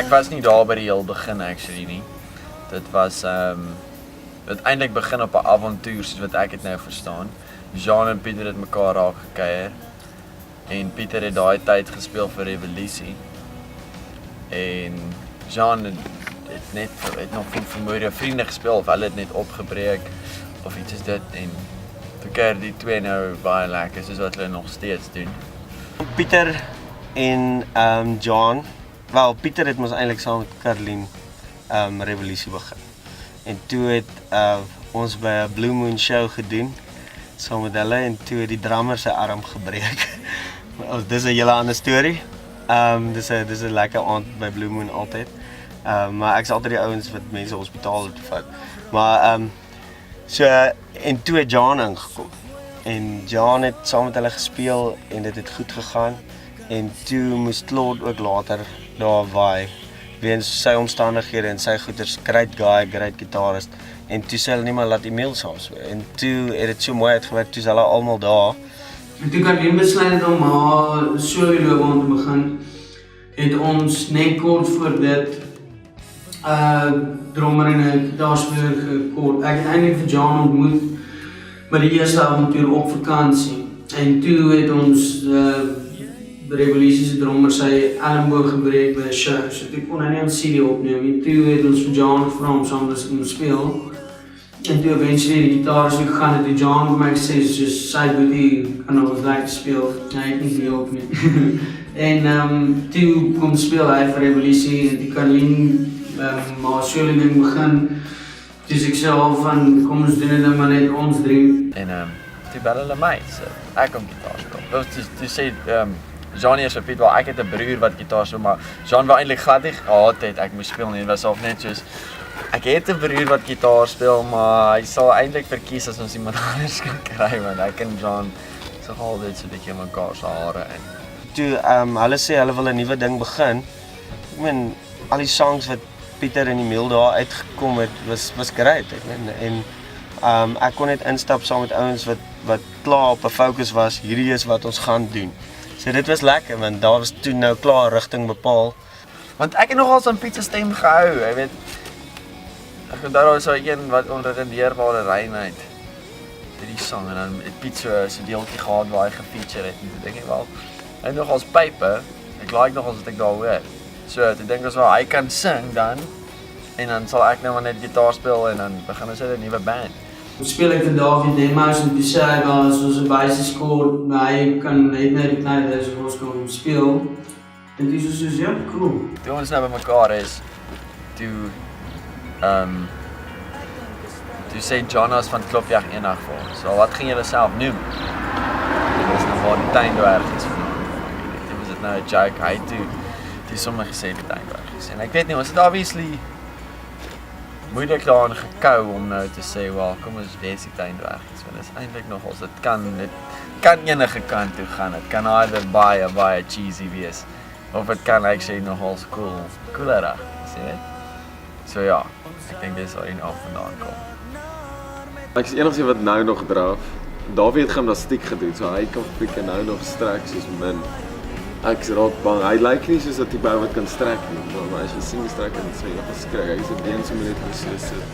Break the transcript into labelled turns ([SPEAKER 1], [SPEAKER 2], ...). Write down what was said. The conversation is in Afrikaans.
[SPEAKER 1] ek was nie daar by die heel begin actually nie. Dit was het eintlik begin op 'n avontuur soos wat ek dit nou verstaan. Jean en Pieter het mekaar raak gekuier en Pieter het daai tyd gespeel vir Revolusie. En Jean het nog van vermoeide vriende gespeel of hulle het net opgebreek of iets is dit en toe kuier die twee nou baie lekker soos wat hulle nog steeds doen.
[SPEAKER 2] Pieter en John, wel Pieter het mos eintlik saam met Caroline Revolusie begin. En toe het ons by 'n Blue Moon show gedoen saam met hulle en toe het die drummer sy arm gebreek. Dis 'n hele ander storie. Dis 'n lekker aand by Blue Moon altyd. Maar ek's altyd die ouens wat mense hospitaal toe vat. Maar so en toe het John ingekom. En John het saam met hulle gespeel en dit het goed gegaan. En toe moes Claude ook later daar waai weens sy omstandighede en sy goeders, great guy, great gitarist. En toe sê hulle nie maar laat Emil saam speel. En toe het dit so mooi uitgewerk, toe is hulle almal daar.
[SPEAKER 3] En toe Caroline besluit om haar solo-loopbaan te begin, het ons net kort voor dit drummer en 'n gitaarspeler gekort. Ek het eintlik vir John ontmoet by die eerste avontuur op vakansie. En toe het ons Revolusie se drummer sy elleboog gebreek by 'n show. So toe kon hy nie 'n CD opneem nie. Toe het ons vir John gevra om saam te kom speel. En toe eventually die gitaar so gegaan het, die John vir my gesê, soos sy boetie kan nog wat lekker speel. Hy het nie gehelp nie. En toe kom speel hy vir Revolusie en die Caroline maar solo ding begin. Toe ek sê al van kom ons doen dit nou maar net ons drie.
[SPEAKER 1] En toe bel hulle my, so ek kom gitaar speel. Toe sê Jean eers op Piet, wel ek het 'n broer wat gitaar speel, maar Jean wou eintlik glad nie gehad het ek moes speel nie. Dit was half net soos ek het 'n broer wat gitaar speel, maar hy sal eintlik verkies as ons iemand anders kan kry, want ek en Jean so al dit so 'n bietjie mekaar se hare in.
[SPEAKER 2] Toe hulle sê hulle wil 'n nuwe ding begin. Ek meen al die songs wat Pieter en Emil daar uitgekom het was great, ek meen en ek kon net instap saam met ouens wat klaar op 'n fokus was, hierdie is wat ons gaan doen. So dit was lekker want daar was toe nou klaar rigting bepaal.
[SPEAKER 1] Want ek het nogals aan Piet se stem gehou, jy weet. Ek onthou daar was so een wat onredeneerbare reinheid vir die sang en dan het Piet so deeltjie gehad waar hy gefeature het en toe dink ek wel, hy het nogals pype, ek like nogals wat ek daar hoor. So toe dink ons wel hy kan sing dan en dan sal ek nou maar net gitaar speel en dan begin ons 'n nuwe band.
[SPEAKER 3] Toen speel ik vandaag in demos en toen zei hij wel, als onze basis scoort, maar hij het net die kleine deze ons kan spelen. En toen is dus ja, cool.
[SPEAKER 1] Toe ons nou by mekaar is, toe sê Jonas van Klopjag eendag vir ons, so wat gaan julle self noem? Dit was nog waar die tuindwergies vandaan. Dit was dit nou 'n joke, hy toe sommer gesê die tuindwergies. En ek weet nie, ons het obviously moeilik daaraan gekou om nou te sê, wel, kom ons wees die tuindwergies, want dit is eintlik nogals, dit kan enige kant toe gaan, dit kan either baie cheesy wees, of dit kan actually nogals coolerig, sê dit. So ja, ek dink dis waar die naam vandaan kom.
[SPEAKER 4] Ek is enigste wat nou nog draf. Dawie het gimnastiek gedoen, so hy kan freaking nou nog strek soos min. Ek is raak bang, hy lyk nie soos dat die bou wat kan strek nie, maar as jy sien die strek en sê, jy gaan skrik, hy is 'n been so net so sit.